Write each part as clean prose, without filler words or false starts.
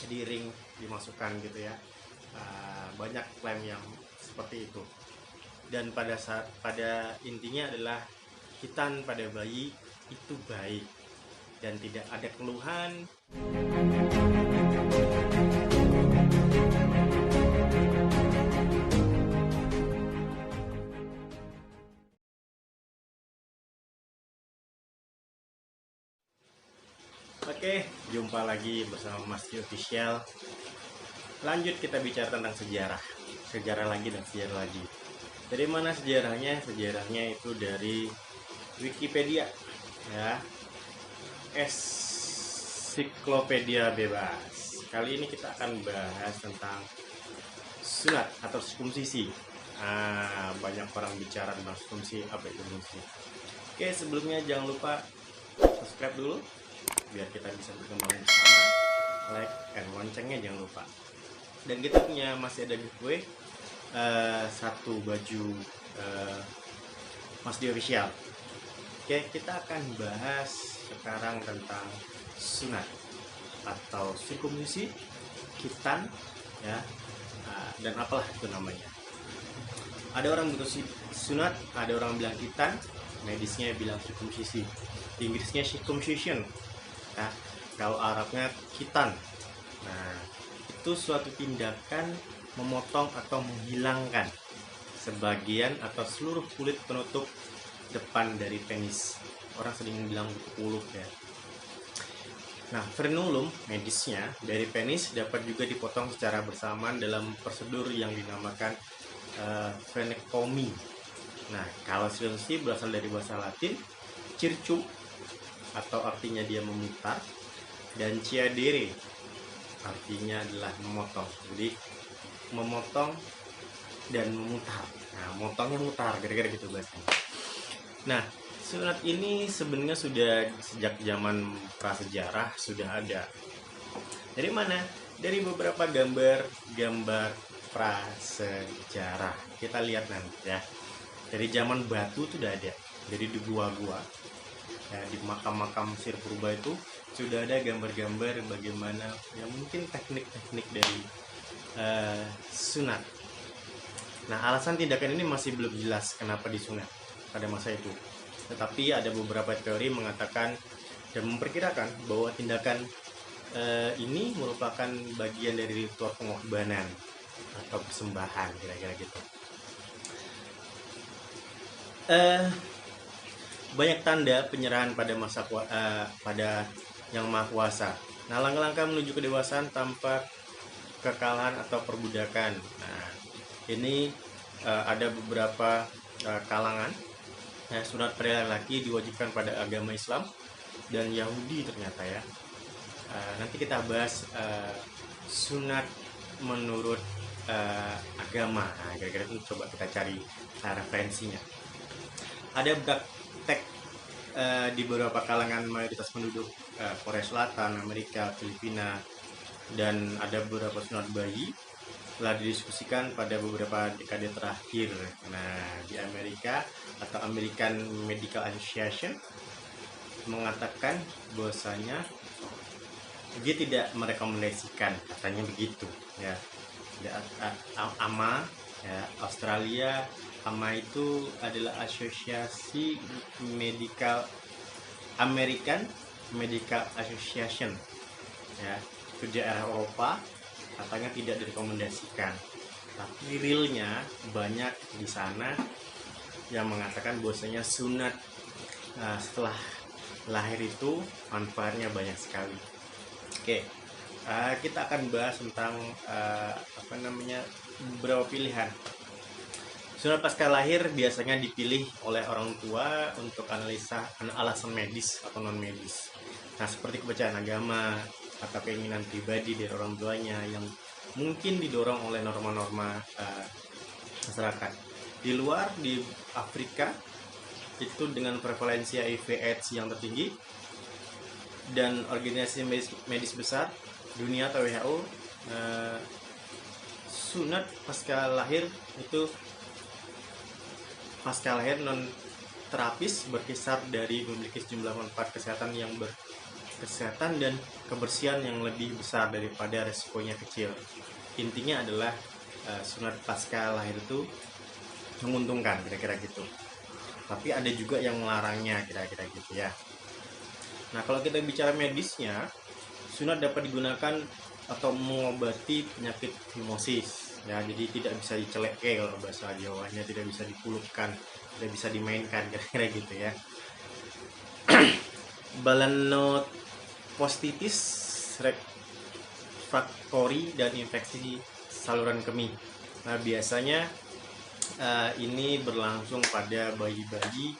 di ring dimasukkan gitu ya. Banyak klaim yang seperti itu, dan pada intinya adalah hitan pada bayi itu baik dan tidak ada keluhan. Oke, jumpa lagi bersama Mas Dio Official. Lanjut kita bicara tentang sejarah. Sejarah lagi dan sejarah lagi. Dari mana sejarahnya? Sejarahnya itu dari Wikipedia ya. Ensiklopedia bebas. Kali ini kita akan bahas tentang sunat atau sirkumsisi. Banyak orang bicara tentang sirkumsisi, apa itu sirkumsisi. Oke, sebelumnya jangan lupa subscribe dulu biar kita bisa berkembang bersama. Like and loncengnya jangan lupa. Dan kita masih ada giveaway satu baju Mas Dio Official. Oke, kita akan bahas sekarang tentang sunat atau sirkumsisi, khitan ya, dan apalah itu namanya. Ada orang bilang sunat, ada orang bilang khitan, medisnya bilang sirkumsisi, Inggrisnya circumcision. Nah, kalau Arabnya khitan. Nah, itu suatu tindakan memotong atau menghilangkan sebagian atau seluruh kulit penutup depan dari penis. Orang sering bilang kuluk ya. Nah, frenulum medisnya dari penis dapat juga dipotong secara bersamaan dalam prosedur yang dinamakan frenectomy. Nah, kalau sirkumsisi berasal dari bahasa Latin circum atau artinya dia memutar, dan ciadere artinya adalah memotong. Jadi memotong dan memutar. Nah, motongnya mutar, kira-kira gitu bahasanya. Nah, sunat ini sebenarnya sudah sejak zaman prasejarah sudah ada. Dari mana? Dari beberapa gambar prasejarah. Kita lihat nanti ya. Dari zaman batu sudah ada. Jadi di gua-gua, ya, di makam-makam Mesir purba itu sudah ada gambar-gambar bagaimana ya mungkin teknik-teknik dari sunat. Nah, alasan tindakan ini masih belum jelas kenapa disunat pada masa itu. Tetapi ada beberapa teori mengatakan dan memperkirakan bahwa tindakan ini merupakan bagian dari ritual pengorbanan atau persembahan, kira-kira gitu. Banyak tanda penyerahan pada pada yang maha kuasa. Nah, langkah-langkah menuju kedewasaan tanpa kekalahan atau perbudakan. Nah, ini ada beberapa kalangan. Sunat pria laki diwajibkan pada agama Islam dan Yahudi ternyata ya. Nanti kita bahas sunat menurut agama. Nah, kira-kira itu coba kita cari referensinya. Ada praktek di beberapa kalangan mayoritas penduduk Korea Selatan, Amerika, Filipina, dan ada beberapa sunat bayi telah didiskusikan pada beberapa dekade terakhir. Nah, di Amerika atau American Medical Association mengatakan bahwasanya dia tidak merekomendasikan, katanya begitu ya. AMA ya, Australia, AMA itu adalah Asosiasi American Medical Association ya, itu di Eropa, katanya tidak direkomendasikan. Tapi realnya banyak di sana yang mengatakan bahwasanya sunat setelah lahir itu manfaatnya banyak sekali. Oke, kita akan bahas tentang beberapa pilihan. Sunat pasca lahir biasanya dipilih oleh orang tua untuk alasan medis atau non medis. Nah, seperti kepercayaan agama atau keinginan pribadi dari orang tuanya yang mungkin didorong oleh norma-norma masyarakat. Di luar, di Afrika itu dengan prevalensi HIV/AIDS yang tertinggi dan organisasi medis besar dunia atau WHO, sunat pasca lahir non terapis berkisar dari memiliki sejumlah manfaat kesehatan yang kesehatan dan kebersihan yang lebih besar daripada resikonya kecil. Intinya adalah sunat pasca lahir itu menguntungkan, kira-kira gitu. Tapi ada juga yang melarangnya, kira-kira gitu ya. Nah, kalau kita bicara medisnya, sunat dapat digunakan atau mengobati penyakit fimosis ya, jadi tidak bisa diceleke kalau bahasa Jawanya, tidak bisa dipulupkan, tidak bisa dimainkan, kira-kira gitu ya. Balanopostitis refraktori dan infeksi saluran kemih. Nah, biasanya ini berlangsung pada bayi-bayi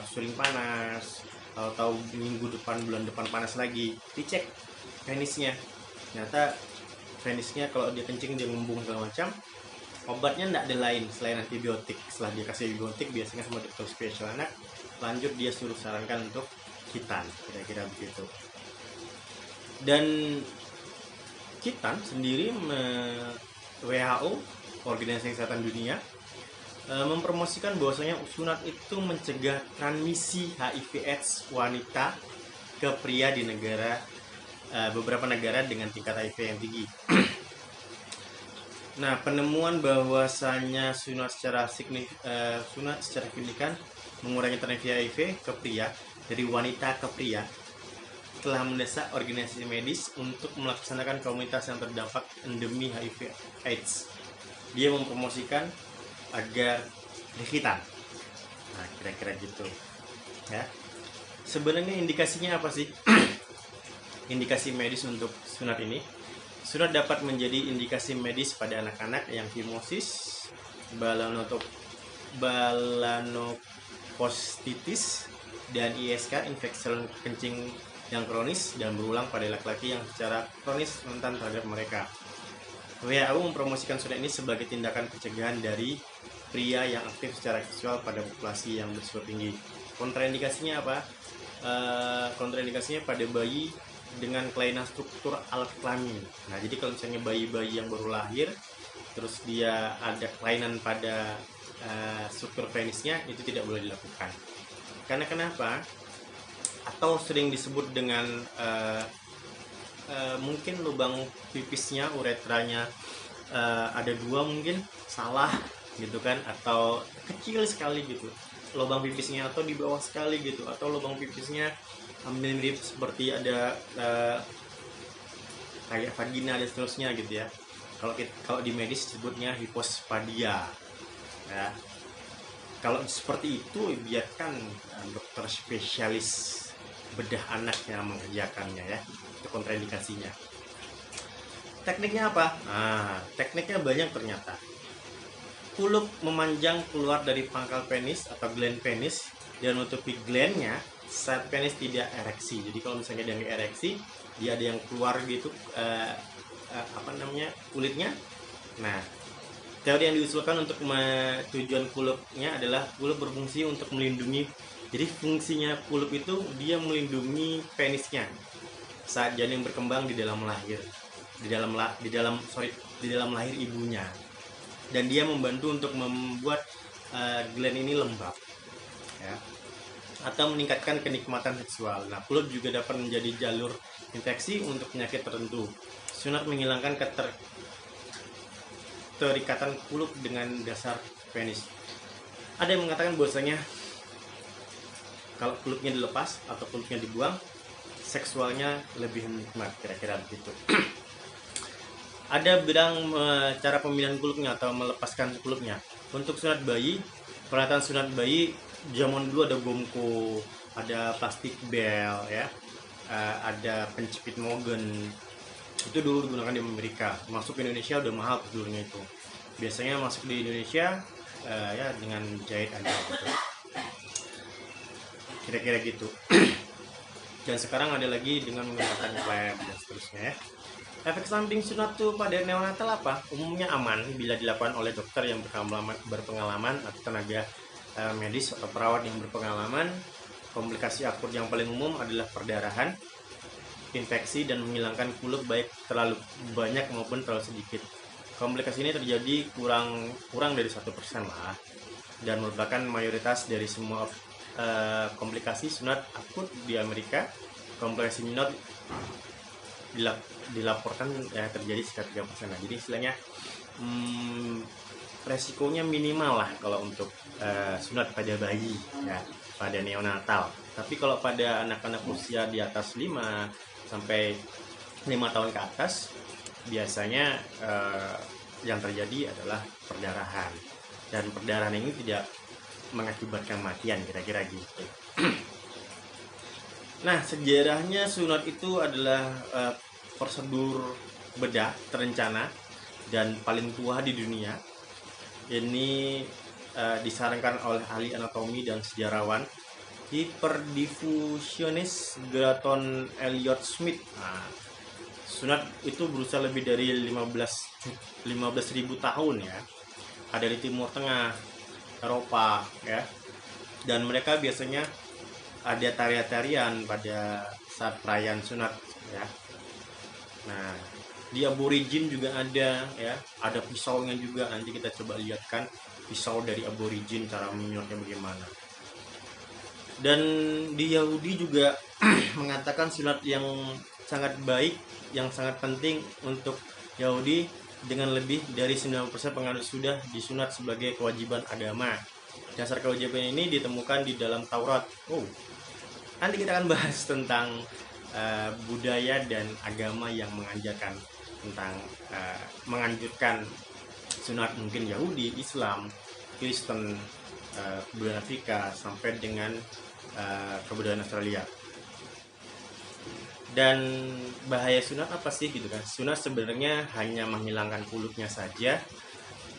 suling panas, atau minggu depan, bulan depan panas lagi, dicek penisnya. Ternyata penisnya kalau dia kencing, dia ngembung segala macam, obatnya tidak ada lain selain antibiotik. Setelah dia kasih antibiotik, biasanya sama dokter spesial anak, lanjut dia suruh sarankan untuk khitan, kira-kira begitu. Dan khitan sendiri, WHO, Organisasi Kesehatan Dunia, mempromosikan bahwasanya sunat itu mencegah transmisi HIV/AIDS wanita ke pria di beberapa negara dengan tingkat HIV yang tinggi. Nah, penemuan bahwasanya sunat secara signifikan mengurangi transmisi HIV ke pria dari wanita ke pria telah mendesak organisasi medis untuk melaksanakan komunitas yang terdampak endemi HIV/AIDS. Dia mempromosikan agar dikhitan. Nah, kira-kira gitu ya. Sebenarnya indikasinya apa sih? Indikasi medis untuk sunat ini, sunat dapat menjadi indikasi medis pada anak-anak yang fimosis, balanopostitis, dan ISK, infeksi saluran kencing yang kronis dan berulang pada laki-laki yang secara kronis rentan terhadap mereka. WHO mempromosikan sunat ini sebagai tindakan pencegahan dari pria yang aktif secara seksual pada populasi yang berisiko tinggi. Kontraindikasinya apa? Kontraindikasinya pada bayi dengan kelainan struktur alat kelamin. Nah, jadi kalau misalnya bayi-bayi yang baru lahir, terus dia ada kelainan pada struktur penisnya, itu tidak boleh dilakukan. Karena kenapa? Atau sering disebut dengan mungkin lubang pipisnya, uretranya ada dua, mungkin salah gitu kan, atau kecil sekali gitu lubang pipisnya, atau di bawah sekali gitu, atau lubang pipisnya mirip seperti ada kayak vagina dan seterusnya gitu ya. Kalau di medis disebutnya hipospadia ya. Kalau seperti itu, biarkan dokter spesialis bedah anak yang mengerjakannya ya. Itu kontraindikasinya. Tekniknya apa? Nah, tekniknya banyak ternyata. Kulup memanjang keluar dari pangkal penis atau gland penis dan menutupi glandnya saat penis tidak ereksi. Jadi kalau misalnya dia nggak ereksi, dia ada yang keluar gitu, kulitnya. Nah, teori yang diusulkan untuk tujuan kulupnya adalah kulup berfungsi untuk melindungi. Jadi fungsinya kulup itu dia melindungi penisnya saat janin berkembang di dalam lahir, di dalam lahir ibunya, dan dia membantu untuk membuat gland ini lembab ya, atau meningkatkan kenikmatan seksual. Nah, kulup juga dapat menjadi jalur infeksi untuk penyakit tertentu. Sunat menghilangkan keterikatan kulup dengan dasar penis. Ada yang mengatakan bahwasanya kalau kulupnya dilepas atau kulupnya dibuang, seksualnya lebih nikmat, kira-kira begitu. Ada bidang cara pemilihan kulupnya atau melepaskan kulupnya. Untuk sunat bayi, peralatan sunat bayi zaman dulu ada gomko, ada plastik bel ya, ada penjepit mogen. Itu dulu digunakan di Amerika. Masuk ke Indonesia udah mahal dulunya itu. Biasanya masuk di Indonesia ya dengan jahit aja gitu. Kira-kira gitu. Dan sekarang ada lagi dengan menggunakan klep dan seterusnya ya. Efek samping sunat tuh pada neonatal apa? Umumnya aman bila dilakukan oleh dokter yang berpengalaman atau tenaga medis atau perawat yang berpengalaman. Komplikasi akut yang paling umum adalah perdarahan, infeksi, dan menghilangkan kulup baik terlalu banyak maupun terlalu sedikit. Komplikasi ini terjadi kurang dari 1% lah, dan merupakan mayoritas dari semua komplikasi sunat akut di Amerika. komplikasi minor dilaporkan ya terjadi sekitar 3%. Nah, jadi istilahnya resikonya minimal lah kalau untuk sunat pada bayi ya, pada neonatal. Tapi kalau pada anak-anak usia di atas 5 sampai 5 tahun ke atas, biasanya yang terjadi adalah perdarahan, dan perdarahan ini tidak mengakibatkan kematian, kira-kira gitu. Nah, sejarahnya sunat itu adalah prosedur bedah terencana dan paling tua di dunia. Ini disarankan oleh ahli anatomi dan sejarawan hiperdiffusionis Gratton Elliot Smith. Nah, sunat itu berusia lebih dari 15.000 tahun ya. Ada di Timur Tengah, Eropa ya. Dan mereka biasanya ada tarian-tarian pada saat perayaan sunat ya. Nah, di aborigin juga ada ya, ada pisaunya juga. Nanti kita coba lihatkan pisau dari aborigin cara menyunatnya bagaimana. Dan di Yahudi juga mengatakan sunat yang sangat baik, yang sangat penting untuk Yahudi, dengan lebih dari 90% pengandut sudah disunat sebagai kewajiban agama. Dasar kewajiban ini ditemukan di dalam Taurat. Nanti kita akan bahas tentang budaya dan agama yang mengajarkan tentang menganjurkan sunat, mungkin Yahudi, Islam, Kristen, kebudayaan Afrika, sampai dengan kebudayaan Australia. Dan bahaya sunat apa sih gitu kan? Sunat sebenarnya hanya menghilangkan kulitnya saja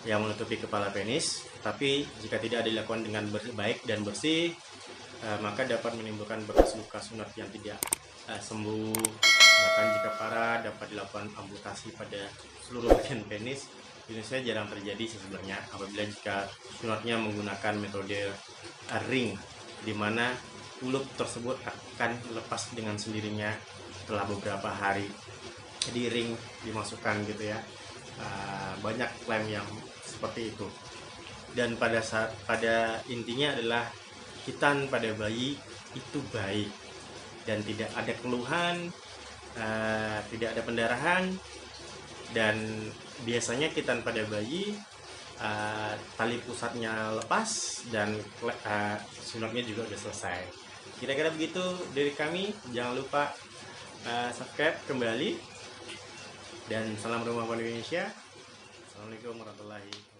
yang menutupi kepala penis, tapi jika tidak dilakukan dengan baik dan bersih, maka dapat menimbulkan bekas luka sunat yang tidak sembuh. Bahkan jika parah, dapat dilakukan amputasi pada seluruh bagian penis. Ini saya jarang terjadi sebenarnya apabila jika sunatnya menggunakan metode ring, di mana kulit tersebut akan lepas dengan sendirinya setelah beberapa hari. Jadi ring dimasukkan gitu ya. Banyak klaim yang seperti itu. Dan pada intinya adalah khitan pada bayi itu baik dan tidak ada keluhan, tidak ada pendarahan, dan biasanya khitan pada bayi tali pusatnya lepas dan sunatnya juga sudah selesai. Kira-kira begitu dari kami. Jangan lupa subscribe kembali, dan salam rumah Indonesia. Assalamualaikum warahmatullahi wabarakatuh.